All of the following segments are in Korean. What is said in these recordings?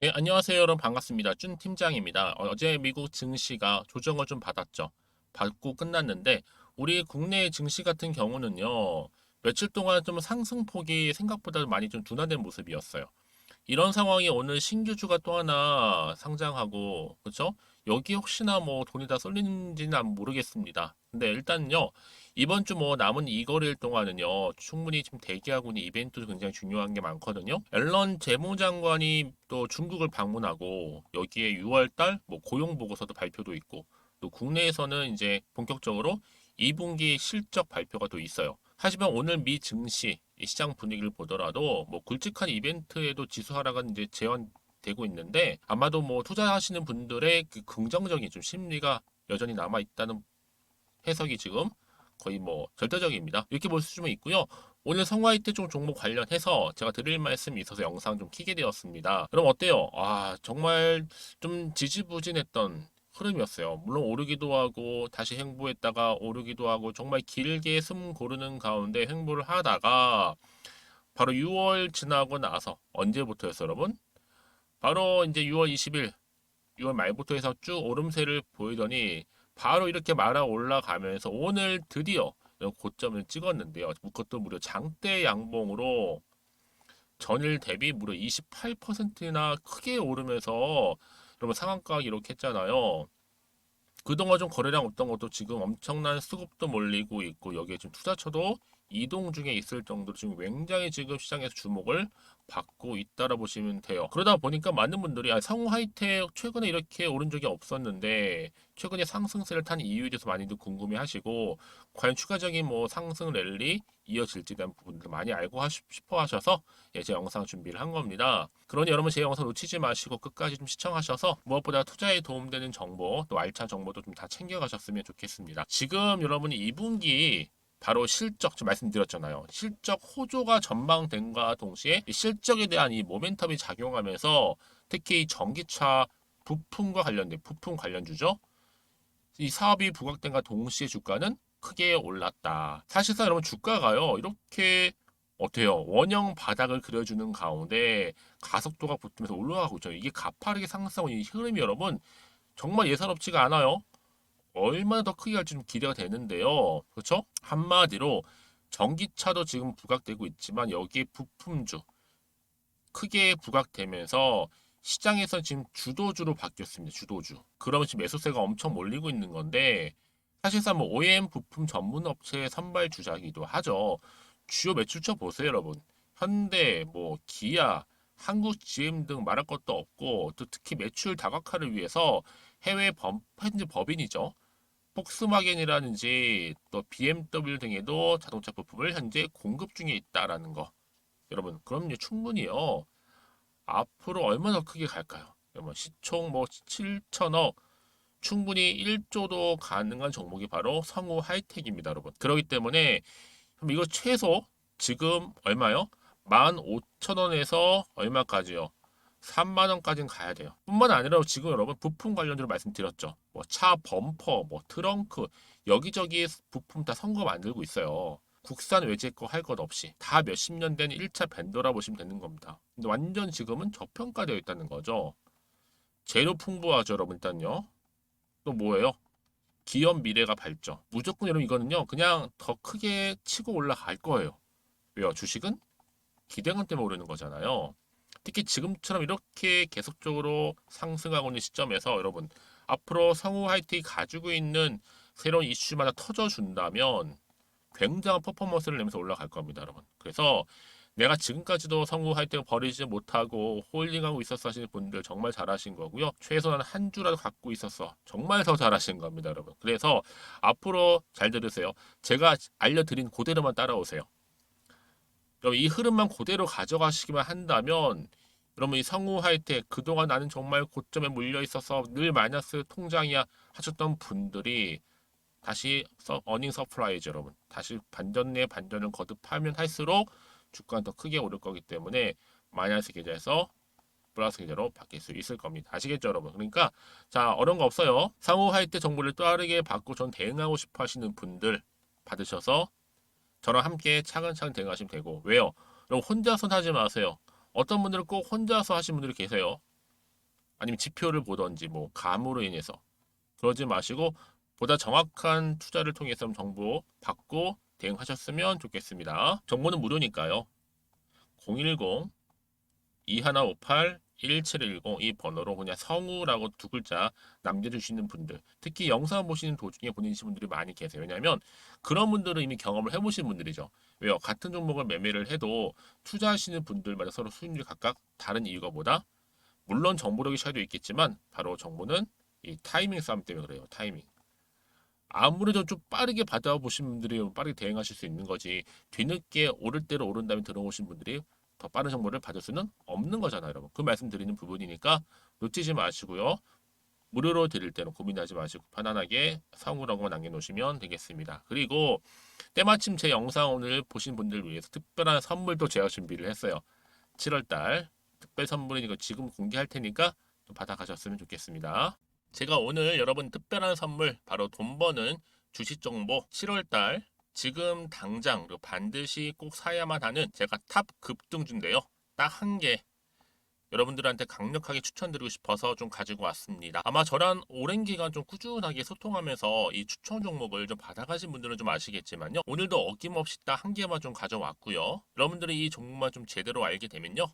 네, 안녕하세요, 여러분. 반갑습니다. 준 팀장입니다. 어제 미국 증시가 조정을 좀 받았죠. 받고 끝났는데, 우리 국내 증시 같은 경우는요, 며칠 동안 좀 상승폭이 생각보다 많이 좀 둔화된 모습이었어요. 이런 상황이 오늘 신규주가 또 하나 상장하고, 그쵸? 여기 혹시나 뭐 돈이 다 쏠리는지는 모르겠습니다. 근데 일단요, 이번 주 뭐 남은 이 거래일 동안은요, 충분히 지금 대기하고 있는 이벤트도 굉장히 중요한 게 많거든요. 앨런 재무장관이 또 중국을 방문하고, 여기에 6월달 뭐 고용 보고서도 발표도 있고, 또 국내에서는 이제 본격적으로 2분기 실적 발표가 또 있어요. 하지만 오늘 미 증시 이 시장 분위기를 보더라도 뭐 굵직한 이벤트에도 지수 하락은 이제 재현되고 있는데 아마도 뭐 투자하시는 분들의 그 긍정적인 좀 심리가 여전히 남아 있다는 해석이 지금 거의 뭐 절대적입니다. 이렇게 볼 수는 있고요. 오늘 성화이트 쪽 종목 관련해서 제가 드릴 말씀이 있어서 영상 좀 키게 되었습니다. 그럼 어때요? 정말 좀 지지부진했던 흐름이었어요. 물론 오르기도 하고 다시 횡보했다가 오르기도 하고 정말 길게 숨 고르는 가운데 횡보를 하다가 바로 6월 지나고 나서 언제부터였어요, 여러분? 바로 이제 6월 20일 6월 말부터 해서 쭉 오름세를 보이더니 바로 이렇게 말아 올라가면서 오늘 드디어 고점을 찍었는데요. 그것도 무려 장대 양봉으로 전일 대비 무려 28%나 크게 오르면서 여러분 상한가 기록했잖아요. 그동안 좀 거래량 없던 것도 지금 엄청난 수급도 몰리고 있고 여기에 지금 투자처도 이동 중에 있을 정도로 지금 굉장히 지금 시장에서 주목을 받고 있다라 보시면 돼요. 그러다 보니까 많은 분들이 상호 하이텍 최근에 이렇게 오른 적이 없었는데 최근에 상승세를 탄 이유에 대해서 많이들 궁금해하시고 과연 추가적인 뭐 상승 랠리 이어질지에 대한 부분들 많이 알고 싶어 하셔서 제 영상 준비를 한 겁니다. 그러니 여러분 제 영상 놓치지 마시고 끝까지 좀 시청하셔서 무엇보다 투자에 도움되는 정보 또 알찬 정보도 좀 다 챙겨가셨으면 좋겠습니다. 지금 여러분이 2분기 바로 실적 좀 말씀드렸잖아요. 실적 호조가 전망된과 동시에 이 실적에 대한 이 모멘텀이 작용하면서 특히 이 전기차 부품과 관련된 부품 관련주죠. 이 사업이 부각된과 동시에 주가는 크게 올랐다. 사실상 여러분 주가가요. 이렇게 어때요? 원형 바닥을 그려주는 가운데 가속도가 붙으면서 올라가고 있죠. 이게 가파르게 상승하고 이 흐름이 여러분 정말 예사롭지가 않아요. 얼마나 더 크게 갈지 좀 기대가 되는데요. 그렇죠? 한마디로 전기차도 지금 부각되고 있지만 여기에 부품주 크게 부각되면서 시장에서 지금 주도주로 바뀌었습니다. 주도주. 그러면 지금 매수세가 엄청 몰리고 있는 건데 사실상 뭐 OEM 부품 전문 업체의 선발 주자이기도 하죠. 주요 매출처 보세요, 여러분. 현대, 뭐 기아, 한국 GM 등 말할 것도 없고 또 특히 매출 다각화를 위해서 현재 법인이죠. 폭스바겐이라든지 또 BMW 등에도 자동차 부품을 현재 공급 중에 있다라는 거. 여러분, 그럼요, 충분히요. 앞으로 얼마나 크게 갈까요? 여러분, 시총 뭐 7천억, 충분히 1조도 가능한 종목이 바로 성우 하이텍입니다, 여러분. 그렇기 때문에 그럼 이거 최소 지금 얼마요? 15,000원에서 얼마까지요? 3만 원까지는 가야 돼요. 뿐만 아니라 지금 여러분 부품 관련주로 말씀드렸죠. 뭐 차 범퍼, 뭐 트렁크 여기저기 부품 다 선거 만들고 있어요. 국산 외제 거 할 것 없이 다 몇십 년 된 1차 벤더라 보시면 되는 겁니다. 근데 완전 지금은 저평가되어 있다는 거죠. 재료 풍부하죠, 여러분 일단요. 또 뭐예요? 기업 미래가 밝죠. 무조건 여러분 이거는요. 그냥 더 크게 치고 올라갈 거예요. 왜요? 주식은 기대감 때문에 오르는 거잖아요. 특히 지금처럼 이렇게 계속적으로 상승하고 있는 시점에서 여러분 앞으로 성우 하이텍이 가지고 있는 새로운 이슈마다 터져준다면 굉장한 퍼포먼스를 내면서 올라갈 겁니다, 여러분. 그래서 내가 지금까지도 성우 하이텍을 버리지 못하고 홀딩하고 있었어 하시는 분들 정말 잘하신 거고요. 최소한 한 주라도 갖고 있었어. 정말 더 잘하신 겁니다, 여러분. 그래서 앞으로 잘 들으세요. 제가 알려드린 그대로만 따라오세요. 그럼 이 흐름만 그대로 가져가시기만 한다면 여러분 이 성우 하이텍 그동안 나는 정말 고점에 물려 있어서 늘 마이너스 통장이야 하셨던 분들이 다시 어닝 서프라이즈 여러분 다시 반전 내 반전을 거듭하면 할수록 주가는 더 크게 오를 거기 때문에 마이너스 계좌에서 플러스 계좌로 바뀔 수 있을 겁니다. 아시겠죠, 여러분? 그러니까 자 어려운 거 없어요. 상호 하이텍 정보를 빠르게 받고 전 대응하고 싶어 하시는 분들 받으셔서 저랑 함께 차근차근 대응하시면 되고 왜요? 여러분 혼자서 하지 마세요. 어떤 분들은 꼭 혼자서 하시는 분들이 계세요. 아니면 지표를 보던지 뭐 감으로 인해서 그러지 마시고 보다 정확한 투자를 통해서 정보 받고 대응하셨으면 좋겠습니다. 정보는 무료니까요. 010 2158 1710 이 번호로 그냥 성우라고 두 글자 남겨주시는 분들, 특히 영상 보시는 도중에 보내주신 분들이 많이 계세요. 왜냐하면 그런 분들은 이미 경험을 해보신 분들이죠. 왜요? 같은 종목을 매매를 해도 투자하시는 분들마다 서로 수익률이 각각 다른 이유가 뭐다? 물론 정보력의 차이도 있겠지만 바로 정보는 이 타이밍 싸움 때문에 그래요. 타이밍. 아무래도 좀 빠르게 받아보신 분들이 빠르게 대응하실 수 있는 거지, 뒤늦게 오를 대로 오른 다음에 들어오신 분들이 더 빠른 정보를 받을 수는 없는 거잖아요, 여러분. 그 말씀드리는 부분이니까 놓치지 마시고요. 무료로 드릴 때는 고민하지 마시고 편안하게 상호라고만 남겨놓으시면 되겠습니다. 그리고 때마침 제 영상 오늘 보신 분들 위해서 특별한 선물도 제가 준비를 했어요. 7월달 특별 선물이니까 지금 공개할 테니까 좀 받아가셨으면 좋겠습니다. 제가 오늘 여러분 특별한 선물 바로 돈 버는 주식 정보 7월달 지금 당장 그리고 반드시 꼭 사야만 하는 제가 탑 급등주인데요. 딱 한 개 여러분들한테 강력하게 추천드리고 싶어서 좀 가지고 왔습니다. 아마 저랑 오랜 기간 좀 꾸준하게 소통하면서 이 추천 종목을 좀 받아가신 분들은 좀 아시겠지만요. 오늘도 어김없이 딱 한 개만 좀 가져왔고요. 여러분들이 이 종목만 좀 제대로 알게 되면요.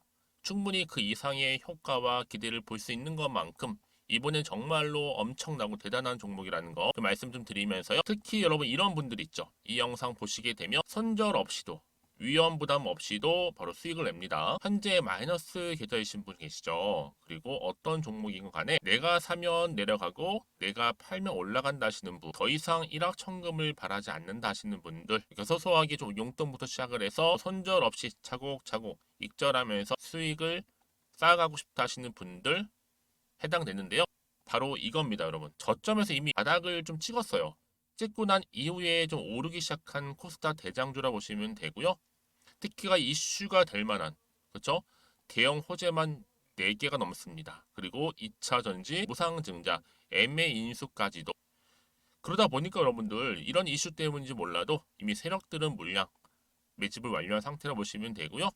충분히 그 이상의 효과와 기대를 볼 수 있는 것만큼 이번엔 정말로 엄청나고 대단한 종목이라는 거 그 말씀 좀 드리면서요. 특히 여러분 이런 분들 있죠. 이 영상 보시게 되면 손절 없이도 위험 부담 없이도 바로 수익을 냅니다. 현재 마이너스 계좌이신 분 계시죠? 그리고 어떤 종목이건 간에 내가 사면 내려가고 내가 팔면 올라간다 하시는 분, 더 이상 일확천금을 바라지 않는다 하시는 분들, 그러니까 소소하게 좀 용돈부터 시작을 해서 손절 없이 차곡차곡 익절하면서 수익을 쌓아가고 싶다 하시는 분들 해당되는데요. 바로 이겁니다, 여러분. 저점에서 이미 바닥을 좀 찍었어요. 찍고 난 이후에 좀 오르기 시작한 코스닥 대장주라 보시면 되고요. 특히가 이슈가 될 만한, 그렇죠? 대형 호재만 4개가 넘습니다. 그리고 2차 전지, 무상증자, MA 인수까지도. 그러다 보니까 여러분들 이런 이슈 때문인지 몰라도 이미 세력들은 물량 매집을 완료한 상태라 보시면 되고요.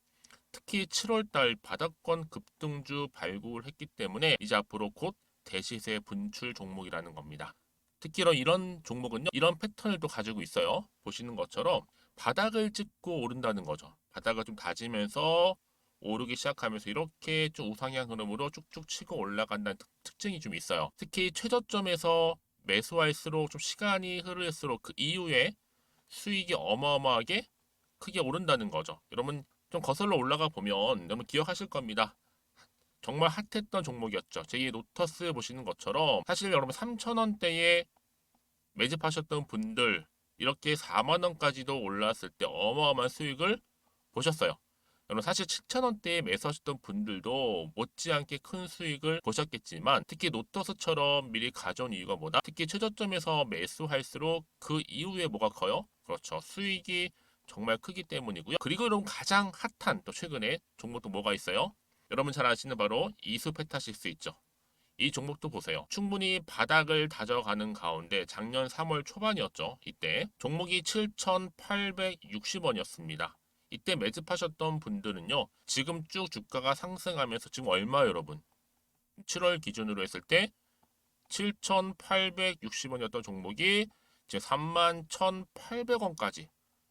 특히 7월달 바닥권 급등주 발굴했기 때문에 이제 앞으로 곧 대시세 분출 종목이라는 겁니다. 특히 이런 종목은요, 이런 패턴을 또 가지고 있어요. 보시는 것처럼 바닥을 찍고 오른다는 거죠. 바닥을 좀 다지면서 오르기 시작하면서 이렇게 좀 우상향 흐름으로 쭉쭉 치고 올라간다는 특징이 좀 있어요. 특히 최저점에서 매수할수록 좀 시간이 흐를수록 그 이후에 수익이 어마어마하게 크게 오른다는 거죠. 여러분 좀 거슬러 올라가 보면 여러분 기억하실 겁니다. 정말 핫했던 종목이었죠. 제2의 로터스 보시는 것처럼 사실 여러분 3,000원대에 매집하셨던 분들 이렇게 4만 원까지도 올랐을 때 어마어마한 수익을 보셨어요. 여러분 사실 7,000원대에 매수하셨던 분들도 못지않게 큰 수익을 보셨겠지만 특히 노터스처럼 미리 가져온 이유가 뭐다? 특히 최저점에서 매수할수록 그 이후에 뭐가 커요? 그렇죠. 수익이 정말 크기 때문이고요. 그리고 여러분 가장 핫한 또 최근에 종목도 뭐가 있어요? 여러분 잘 아시는 바로 이수페타시스 있죠. 이 종목도 보세요. 충분히 바닥을 다져가는 가운데 작년 3월 초반이었죠. 이때 종목이 7,860원이었습니다. 이때 매집하셨던 분들은요. 지금 쭉 주가가 상승하면서 지금 얼마 여러분? 7월 기준으로 했을 때 7,860원이었던 종목이 이제 31,800원까지.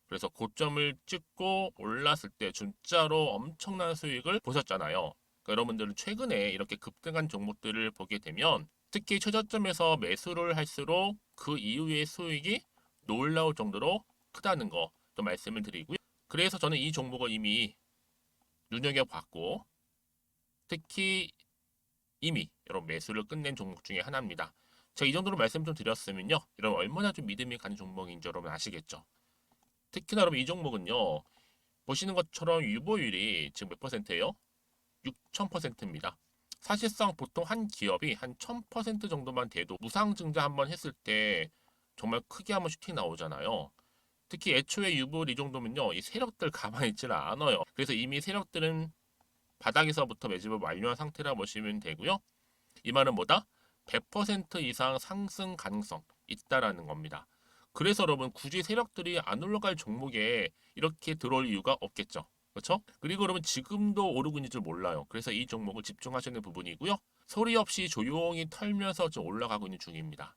그래서 고점을 찍고 올랐을 때 진짜로 엄청난 수익을 보셨잖아요. 그러니까 여러분들은 최근에 이렇게 급등한 종목들을 보게 되면 특히 최저점에서 매수를 할수록 그 이후의 수익이 놀라울 정도로 크다는 거 또 말씀을 드리고요. 그래서 저는 이 종목을 이미 눈여겨봤고 특히 이미 여러분 매수를 끝낸 종목 중에 하나입니다. 제가 이 정도로 말씀 좀 드렸으면요. 여러분 얼마나 좀 믿음이 가는 종목인지 여러분 아시겠죠? 특히나 여러분 이 종목은요. 보시는 것처럼 유보율이 지금 몇 퍼센트예요? 6,000%입니다. 사실상 보통 한 기업이 한 1,000% 정도만 돼도 무상증자 한번 했을 때 정말 크게 한번 슈팅 나오잖아요. 특히 애초에 유보율 이 정도면요. 이 세력들 가만히 있지는 않아요. 그래서 이미 세력들은 바닥에서부터 매집을 완료한 상태라 보시면 되고요. 이 말은 뭐다? 100% 이상 상승 가능성 있다라는 겁니다. 그래서 여러분 굳이 세력들이 안 올라갈 종목에 이렇게 들어올 이유가 없겠죠. 그렇죠? 그리고 여러분 지금도 오르고 있는 줄 몰라요. 그래서 이 종목을 집중하시는 부분이고요. 소리 없이 조용히 털면서 좀 올라가고 있는 중입니다.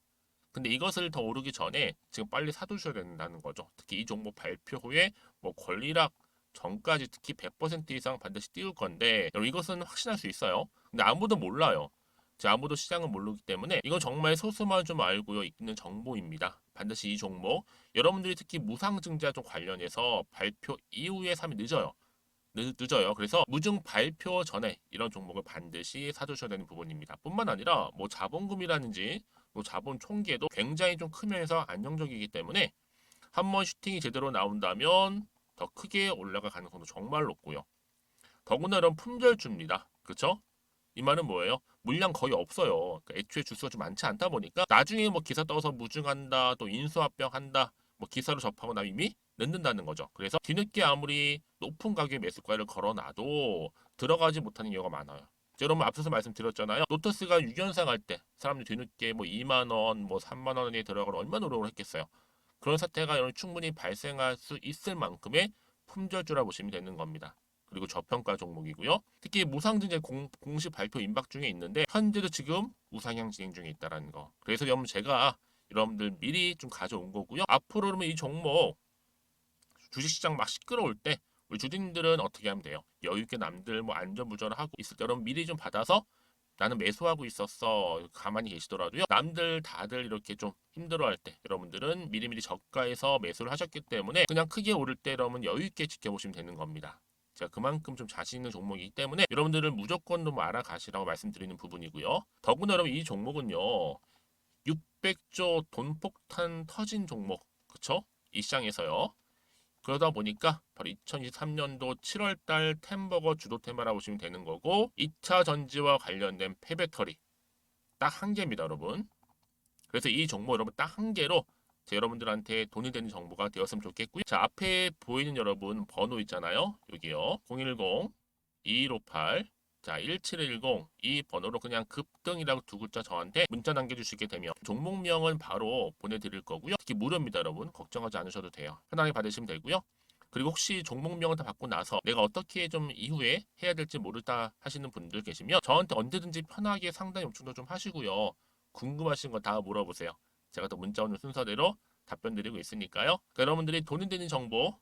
근데 이것을 더 오르기 전에 지금 빨리 사두셔야 된다는 거죠. 특히 이 종목 발표 후에 뭐 권리락 전까지 특히 100% 이상 반드시 띄울 건데 여러분 이것은 확신할 수 있어요. 근데 아무도 몰라요. 아무도 시장은 모르기 때문에 이건 정말 소수만 좀 알고 있는 정보입니다. 반드시 이 종목 여러분들이 특히 무상증자 좀 관련해서 발표 이후에 사면 늦어요. 늦어요. 그래서 무증 발표 전에 이런 종목을 반드시 사두셔야 되는 부분입니다. 뿐만 아니라 뭐 자본금이라든지 뭐 자본 총계도 굉장히 좀 크면서 안정적이기 때문에 한번 슈팅이 제대로 나온다면 더 크게 올라갈 가능성도 정말 높고요. 더구나 이런 품절주입니다. 그렇죠? 이 말은 뭐예요? 물량 거의 없어요. 그러니까 애초에 주수가 좀 많지 않다 보니까 나중에 뭐 기사 떠서 무증한다, 또 인수합병한다, 뭐 기사로 접하고 나면 이미 늦는다는 거죠. 그래서 뒤늦게 아무리 높은 가격의 매수가를 걸어놔도 들어가지 못하는 경우가 많아요. 여러분 앞서서 말씀드렸잖아요. 로터스가 6연상 할 때 사람들이 뒤늦게 뭐 2만 원, 뭐 3만 원에 들어가러 얼마나 노력을 했겠어요. 그런 사태가 여러분 충분히 발생할 수 있을 만큼의 품절주라 보시면 되는 겁니다. 그리고 저평가 종목이고요. 특히 무상증자 공식 발표 임박 중에 있는데 현재도 지금 우상향 진행 중에 있다는 거. 그래서 여러분 제가 여러분들 미리 좀 가져온 거고요. 앞으로 그러면 이 종목 주식시장 막 시끄러울 때 우리 주주님들은 어떻게 하면 돼요? 여유 있게 남들 뭐 안전부전을 하고 있을 때 여러분 미리 좀 받아서 나는 매수하고 있었어. 가만히 계시더라도요. 남들 다들 이렇게 좀 힘들어할 때 여러분들은 미리미리 저가에서 매수를 하셨기 때문에 그냥 크게 오를 때 여러분 여유 있게 지켜보시면 되는 겁니다. 제가 그만큼 좀 자신 있는 종목이기 때문에 여러분들은 무조건 좀 알아가시라고 말씀드리는 부분이고요. 더구나 여러분 이 종목은요. 600조 돈폭탄 터진 종목. 그쵸? 이 시장에서요. 그러다 보니까 바로 2023년도 7월달 템버거 주도 테마라고 보시면 되는 거고 2차 전지와 관련된 폐배터리 딱 한 개입니다 여러분. 그래서 이 정보 여러분 딱 한 개로 여러분들한테 돈이 되는 정보가 되었으면 좋겠고요. 자 앞에 보이는 여러분 번호 있잖아요. 여기요. 010-2158 자, 1710 이 번호로 그냥 급등이라고 두 글자 저한테 문자 남겨주시게 되면 종목명은 바로 보내드릴 거고요. 특히 무료입니다, 여러분. 걱정하지 않으셔도 돼요. 편하게 받으시면 되고요. 그리고 혹시 종목명을 다 받고 나서 내가 어떻게 좀 이후에 해야 될지 모르다 하시는 분들 계시면 저한테 언제든지 편하게 상담 요청도 좀 하시고요. 궁금하신 거 다 물어보세요. 제가 또 문자 오는 순서대로 답변 드리고 있으니까요. 그러니까 여러분들이 돈이 되는 정보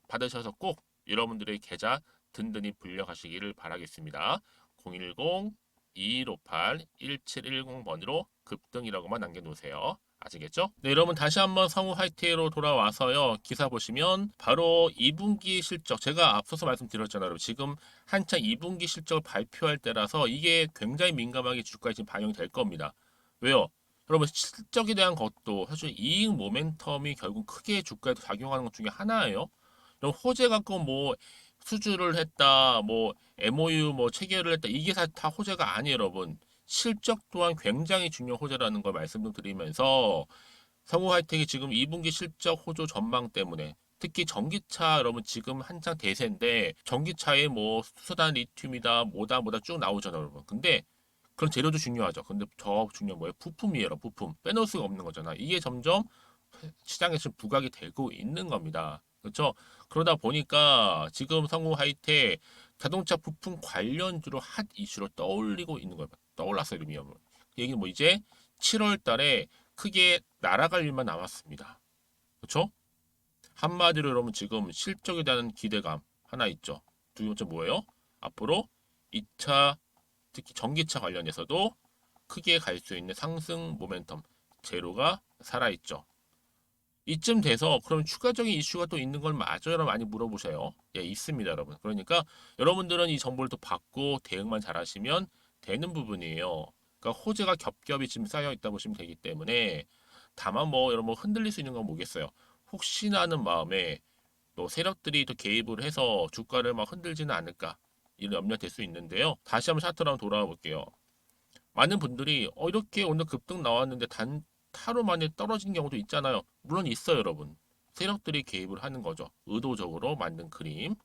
받으셔서 꼭 여러분들의 계좌 든든히 불려가시기를 바라겠습니다. 010-2158-1710번으로 급등이라고만 남겨놓으세요. 아시겠죠? 네, 여러분 다시 한번 성우 화이트로 돌아와서요. 기사 보시면 바로 2분기 실적 제가 앞서서 말씀드렸잖아요. 여러분. 지금 한창 2분기 실적을 발표할 때라서 이게 굉장히 민감하게 주가에 지금 반영이 될 겁니다. 왜요? 여러분 실적에 대한 것도 사실 이익 모멘텀이 결국 크게 주가에 작용하는 것 중에 하나예요. 그럼 호재 갖고 뭐 수주를 했다, 뭐 MOU 뭐 체결을 했다 이게 다 호재가 아니에요, 여러분. 실적 또한 굉장히 중요한 호재라는 걸 말씀을 드리면서 성우 하이텍이 지금 2분기 실적 호조 전망 때문에 특히 전기차 여러분 지금 한창 대세인데 전기차에 뭐 수소단 리튬이다 뭐다 쭉 나오잖아요, 여러분. 근데 그런 재료도 중요하죠. 근데 더 중요한 뭐예요? 부품이에요, 부품. 빼놓을 수가 없는 거잖아. 이게 점점 시장에서 부각이 되고 있는 겁니다. 그렇죠? 그러다 보니까 지금 성우 하이텍 자동차 부품 관련주로 핫 이슈로 떠올리고 있는 거예요. 떠올랐어요, 이름이. 얘기는 뭐 이제 7월 달에 크게 날아갈 일만 남았습니다. 그렇죠? 한마디로 여러분 지금 실적에 대한 기대감 하나 있죠. 두 번째 뭐예요? 앞으로 2차 특히 전기차 관련해서도 크게 갈 수 있는 상승 모멘텀 제로가 살아있죠. 이쯤 돼서 그럼 추가적인 이슈가 또 있는 걸 맞아요? 많이 물어보세요. 예, 있습니다, 여러분. 그러니까 여러분들은 이 정보를 또 받고 대응만 잘하시면 되는 부분이에요. 그러니까 호재가 겹겹이 지금 쌓여 있다 보시면 되기 때문에 다만 뭐 여러분 흔들릴 수 있는 건 뭐겠어요? 혹시나 하는 마음에 또 세력들이 또 개입을 해서 주가를 막 흔들지는 않을까 이런 염려 될 수 있는데요. 다시 한번 차트로 한번 돌아와 볼게요. 많은 분들이 이렇게 오늘 급등 나왔는데 하루 만에 떨어진 경우도 있잖아요. 물론 있어요, 여러분. 세력들이 개입을 하는 거죠. 의도적으로 만든 그림.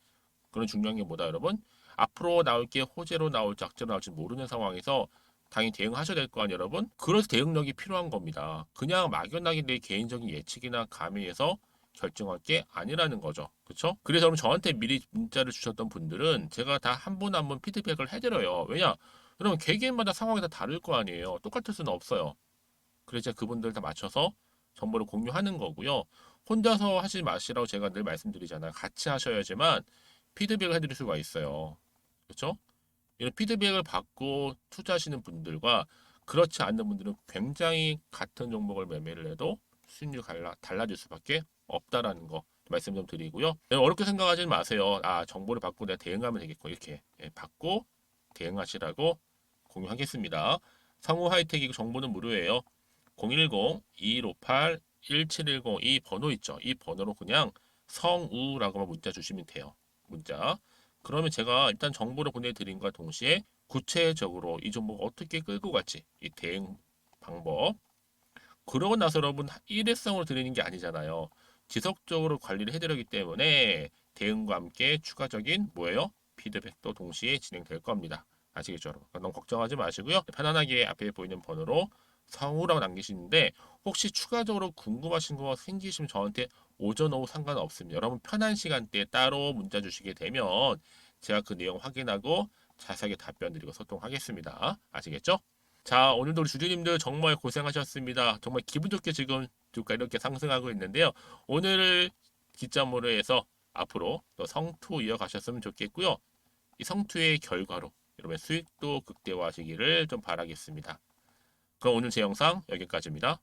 그런 중요한 게 뭐다, 여러분? 앞으로 나올 게 호재로 나올지 악재로 나올지 모르는 상황에서 당연히 대응하셔야 될 거 아니에요, 여러분? 그래서 대응력이 필요한 겁니다. 그냥 막연하게 내 개인적인 예측이나 감의에서 결정할 게 아니라는 거죠. 그렇죠? 그래서 여러분 저한테 미리 문자를 주셨던 분들은 제가 다 한 분 한 분 피드백을 해드려요. 왜냐? 그러면 개개인마다 상황이 다 다를 거 아니에요. 똑같을 수는 없어요. 그래서 그분들 다 맞춰서 정보를 공유하는 거고요. 혼자서 하지 마시라고 제가 늘 말씀드리잖아요. 같이 하셔야지만 피드백을 해드릴 수가 있어요. 그렇죠? 이런 피드백을 받고 투자하시는 분들과 그렇지 않는 분들은 굉장히 같은 종목을 매매를 해도 수익률이 달라질 수밖에 없다라는 거 말씀 좀 드리고요. 네, 어렵게 생각하지 마세요. 아, 정보를 받고 내가 대응하면 되겠고 이렇게 받고 대응하시라고 공유하겠습니다. 상호 하이텍이 정보는 무료예요. 010-2158-1710 이 번호 있죠. 이 번호로 그냥 성우라고만 문자 주시면 돼요. 문자. 그러면 제가 일단 정보를 보내드림과 동시에 구체적으로 이 종목 어떻게 끌고 갈지 이 대응 방법 그러고 나서 여러분 일회성으로 드리는 게 아니잖아요. 지속적으로 관리를 해드리기 때문에 대응과 함께 추가적인 뭐예요? 피드백도 동시에 진행될 겁니다. 아시겠죠, 여러분? 너무 걱정하지 마시고요. 편안하게 앞에 보이는 번호로 성우라고 남기시는데 혹시 추가적으로 궁금하신 거 생기시면 저한테 오전 오후 상관없습니다. 여러분 편한 시간대에 따로 문자 주시게 되면 제가 그 내용 확인하고 자세하게 답변 드리고 소통하겠습니다. 아시겠죠? 자, 오늘도 우리 주주님들 정말 고생하셨습니다. 정말 기분 좋게 지금 주가 이렇게 상승하고 있는데요. 오늘을 기점으로 해서 앞으로 또 성투 이어가셨으면 좋겠고요. 이 성투의 결과로 여러분의 수익도 극대화하시기를 좀 바라겠습니다. 그럼 오늘 제 영상 여기까지입니다.